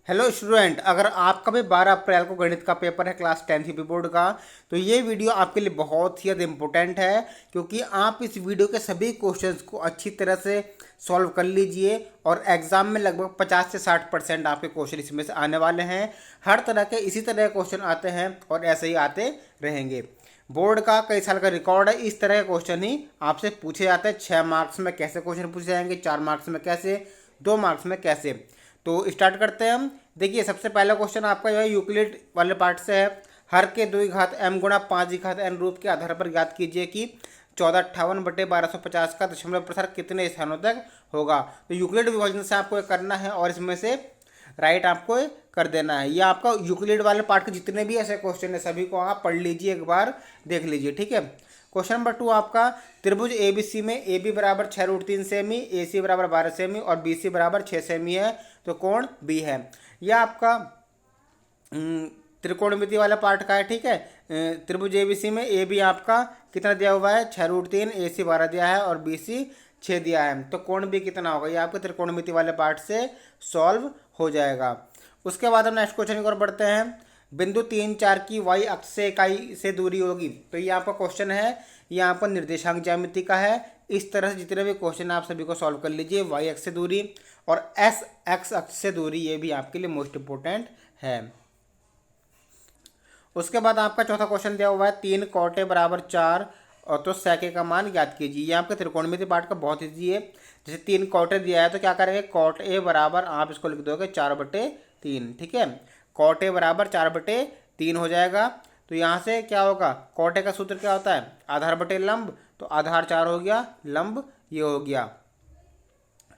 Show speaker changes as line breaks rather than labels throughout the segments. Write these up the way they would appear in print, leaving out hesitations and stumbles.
Hello student, अगर आपका भी 12 अप्रैल को गणित का पेपर है क्लास 10 सीपी बोर्ड का, तो ये वीडियो आपके लिए बहुत ही ज़्यादा इम्पोर्टेंट है। क्योंकि आप इस वीडियो के सभी क्वेश्चंस को अच्छी तरह से सॉल्व कर लीजिए और एग्जाम में लगभग 50 से 60% आपके क्वेश्चन इसमें से आने वाले हैं। हर तरह के इसी तरह के क्वेश्चन आते हैं और ऐसे ही आते रहेंगे। बोर्ड का कई साल का रिकॉर्ड है, इस तरह के क्वेश्चन ही आपसे पूछे जाते हैं। 6 मार्क्स में कैसे क्वेश्चन पूछे जाएंगे, 4 मार्क्स में कैसे, 2 मार्क्स में कैसे। तो स्टार्ट करते हैं हम। देखिए, सबसे पहला क्वेश्चन आपका जो है यूक्लिड वाले पार्ट से है। हर के 2 घात m गुणा 5 घात n रूप के आधार पर ज्ञात कीजिए कि 1458/1250 का दशमलव प्रसार कितने स्थानों तक होगा। तो यूक्लिड विभाजन से आपको ये करना है और इसमें से राइट आपको कर देना है। ये आपका यूक्लिड वाले पार्ट के जितने भी ऐसे क्वेश्चन है सभी को आप पढ़ लीजिए, एक बार देख लीजिए, ठीक है। क्वेश्चन नंबर 2 आपका, त्रिभुज एबीसी में ए बी बराबर 6√3 सेमी, ए सी बराबर 12 सेमी और बी सी बराबर 6 सेमी है, तो कोण बी है। यह आपका त्रिकोणमिति वाला पार्ट का है, ठीक है। त्रिभुज एबीसी में ए बी आपका कितना दिया हुआ है, 6√3, ए सी 12 दिया है और बी सी 6 दिया है, तो कोण बी कितना होगा, ये आपके त्रिकोणमिति वाले पार्ट से सॉल्व हो जाएगा। उसके बाद हम नेक्स्ट क्वेश्चन की ओर बढ़ते हैं। बिंदु 3 4 की वाई अक्ष से इकाई से दूरी होगी। तो ये आपका क्वेश्चन है, ये यहाँ पर निर्देशांक ज्यामिति का है। इस तरह से जितने भी क्वेश्चन आप सभी को सॉल्व कर लीजिए। वाई अक्ष से दूरी और एस एक्स अक्ष से दूरी, ये भी आपके लिए मोस्ट इंपोर्टेंट है। उसके बाद आपका चौथा क्वेश्चन दिया हुआ है, 3 कौटे बराबर 4 और तो सेके का मान ज्ञात कीजिए। ये आपके त्रिकोणमिति पार्ट का बहुत ईजी है। जैसे 3 कौटे दिया है तो क्या करेंगे, कॉट ए बराबर आप इसको लिख दोगे 4/3, ठीक है। कॉट ए बराबर 4/3 हो जाएगा। तो यहाँ से क्या होगा, कॉट ए का सूत्र क्या होता है, आधार बटे लंब, तो आधार 4 हो गया, लंब ये हो गया,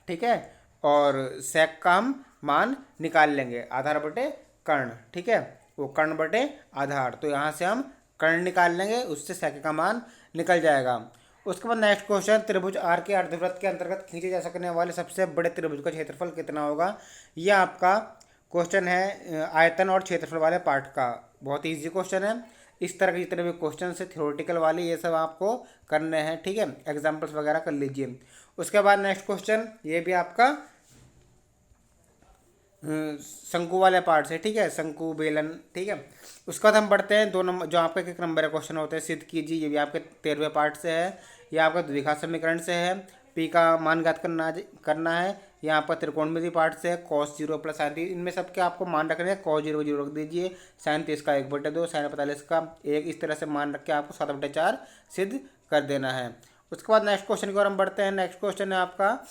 ठीक है। और सेक का हम मान निकाल लेंगे, आधार बटे कर्ण, ठीक है, वो कर्ण बटे आधार। तो यहाँ से हम कर्ण निकाल लेंगे, उससे सेक का मान निकल जाएगा। उसके बाद नेक्स्ट क्वेश्चन, त्रिभुज आर के अर्धवृत्त के अंतर्गत खींचे जा सकने वाले सबसे बड़े त्रिभुज का क्षेत्रफल कितना होगा। यह आपका क्वेश्चन है आयतन और क्षेत्रफल वाले पार्ट का। बहुत ईजी क्वेश्चन है। इस तरह के जितने भी क्वेश्चन है थ्योरेटिकल वाले, ये सब आपको करने हैं, ठीक है। एग्जाम्पल्स वगैरह कर लीजिए। उसके बाद नेक्स्ट क्वेश्चन, ये भी आपका शंकु वाले पार्ट से, ठीक है, शंकु बेलन, ठीक है। उसके बाद हम बढ़ते हैं 2 नंबर, जो आपके एक नंबर के क्वेश्चन होते हैं, सिद्ध कीजिए। ये भी आपके 13वें पार्ट से है। ये आपका द्विघात समीकरण से है। पी का मान ज्ञात करना है। यहाँ पर त्रिकोणमिति पार्ट से है, cos 0 + sin 30, इनमें सबके आपको मान रखने हैं। cos 0 0 रख दीजिए, sin 30 का 1/2, sin 45 का 1, इस तरह से मान रख के आपको 7/4 सिद्ध कर देना है। उसके बाद नेक्स्ट क्वेश्चन की ओर हम बढ़ते हैं। नेक्स्ट क्वेश्चन है आपका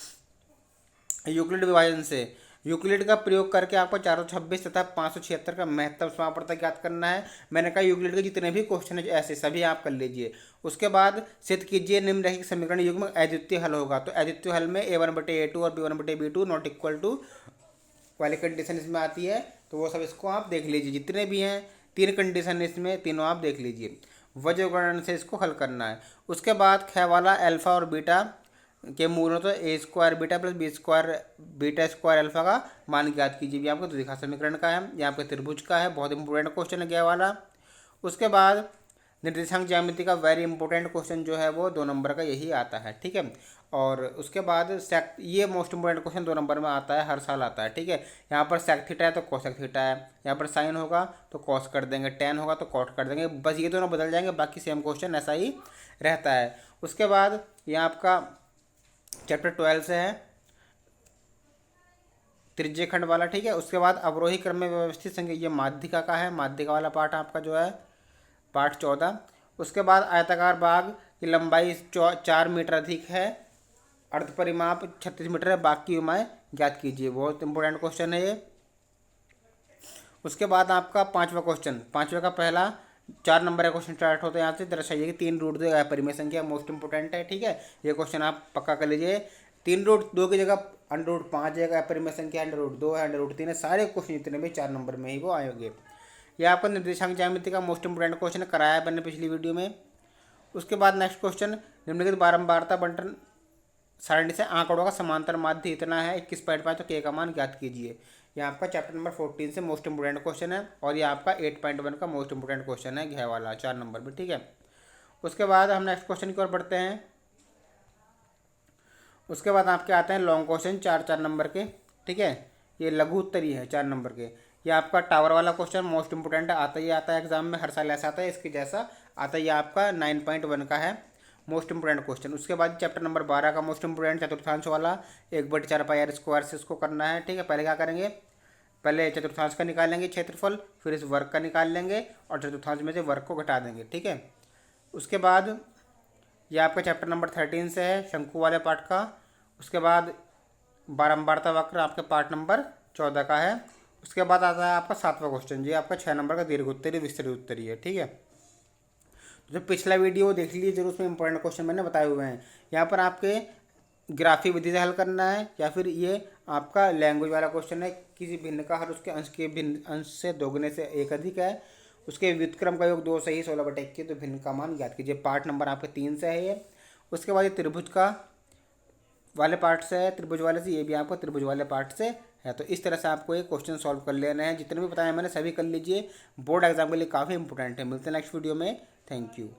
यूक्लिड विभाजन से। यूक्लिड का प्रयोग करके आपको 426 तथा 576 का महत्तम समापवर्तक ज्ञात करना है। मैंने कहा यूक्लिड के जितने भी क्वेश्चन है ऐसे सभी आप कर लीजिए। उसके बाद सिद्ध कीजिए निम्नलिखित समीकरण युग्म अद्वितीय हल होगा। तो अद्वितीय हल में a1/a2 और b1/b2 नॉट इक्वल टू वाली कंडीशन इसमें आती है, तो वो सब इसको आप देख लीजिए। जितने भी हैं 3 कंडीशन इसमें, तीनों आप देख लीजिए। वज्र गणन से इसको हल करना है। उसके बाद ख वाला अल्फा और बीटा के मूल तो a² बीटा + b² बीटा² अल्फा का मान ज्ञात कीजिए। भी आपको द्विघात समीकरण का है, यहाँ पे त्रिभुज का है, बहुत इंपॉर्टेंट क्वेश्चन है गया वाला। उसके बाद निर्देशांक ज्यामिति का वेरी इंपॉर्टेंट क्वेश्चन जो है वो 2 नंबर का यही आता है, ठीक है। और उसके बाद सेक, ये मोस्ट इंपॉर्टेंट क्वेश्चन 2 नंबर में आता है, हर साल आता है, ठीक है। यहाँ पर सेक थीटा है तो कोसेक थीटा है, यहाँ पर साइन होगा तो कॉस कर देंगे, टेन होगा तो कॉट कर देंगे, बस ये दोनों बदल जाएंगे, बाकी सेम क्वेश्चन ऐसा ही रहता है। उसके बाद ये आपका चैप्टर 12 से है, त्रिज्य खंड वाला, ठीक है। उसके बाद अवरोही क्रम में व्यवस्थित संख्या, ये माध्यिका का है, माध्यिका वाला पार्ट आपका जो है पार्ट 14। उसके बाद आयताकार बाग की लंबाई 4 मीटर अधिक है, अर्ध परिमाप 36 मीटर है, बाकी उमाएँ ज्ञात कीजिए। बहुत इंपॉर्टेंट क्वेश्चन है ये। उसके बाद आपका 5वां क्वेश्चन, 5वें का पहला 4 नंबर का क्वेश्चन स्टार्ट होता है। यहाँ से दर्शाइए कि 3 रूट 2 अपरिमेय संख्या, मोस्ट इंपोर्टेंट है, ठीक है। ये क्वेश्चन आप पक्का कर लीजिए। 3 रूट 2 की जगह √5 जाएगा, अपरिमेय संख्या √2 है, √3 है, सारे क्वेश्चन जितने भी 4 नंबर में ही वो आएंगे। यह आपका निर्देशांक ज्यामिति का मोस्ट इंपोर्टेंट क्वेश्चन कराया मैंने पिछली वीडियो में। उसके बाद नेक्स्ट क्वेश्चन, निम्नलिखित बारंबारता बंटन सारणी से आंकड़ों का समांतर माध्य इतना है 21.5, तो के का मान ज्ञात कीजिए। ये आपका चैप्टर नंबर 14 से मोस्ट इंपोर्टेंट क्वेश्चन है और ये आपका 8.1 का मोस्ट इंपोर्टेंट क्वेश्चन है, घय वाला 4 नंबर में, ठीक है। उसके बाद हम नेक्स्ट क्वेश्चन की ओर बढ़ते हैं। उसके बाद आपके आते हैं लॉन्ग क्वेश्चन 4 नंबर के, ठीक है। ये लघु उत्तरीय है 4 नंबर के। ये आपका टावर वाला क्वेश्चन मोस्ट इंपोर्टेंट है, आता है एग्जाम में, हर साल ऐसा आता है, इसके जैसा आता है। ये आपका 9.1 का है, मोस्ट इंपोर्टेंट क्वेश्चन। उसके बाद चैप्टर नंबर 12 का मोस्ट इंपोर्टेंट चतुर्थांश वाला 1/4 पाई r² से इसको करना है, ठीक है। पहले क्या करेंगे, पहले चतुर्थांश का निकालेंगे क्षेत्रफल, फिर इस वर्ग का निकाल लेंगे और चतुर्थांश में से वर्ग को घटा देंगे, ठीक है। उसके बाद ये आपका चैप्टर नंबर 13 से है, शंकु वाले पार्ट का। उसके बाद बारंबारता वक्र आपके पार्ट नंबर 14 का है। उसके बाद आता है आपका 7वां क्वेश्चन, जी आपका 6 नंबर का दीर्घ उत्तरीय विस्तृत उत्तरीय है, ठीक है। जो पिछला वीडियो देख लीजिए जरूर, उसमें इंपॉर्टेंट क्वेश्चन मैंने बताए हुए हैं। यहाँ पर आपके ग्राफी विधि से हल करना है, या फिर ये आपका लैंग्वेज वाला क्वेश्चन है, किसी भिन्न का हर उसके अंश के भिन्न अंश से दोगुने से एक अधिक है, उसके व्युत्क्रम का योग 2 सही 16/21, तो भिन्न का मान ज्ञात कीजिए। पार्ट नंबर आपके 3 से है ये। उसके बाद ये त्रिभुज का वाले पार्ट से है, त्रिभुज वाले से, ये भी आपको त्रिभुज वाले पार्ट से है। तो इस तरह से आपको ये क्वेश्चन सॉल्व कर लेना है। जितने भी बताए मैंने सभी कर लीजिए, बोर्ड एग्जाम के लिए काफ़ी इंपॉर्टेंट है। मिलते हैं नेक्स्ट वीडियो में, थैंक यू।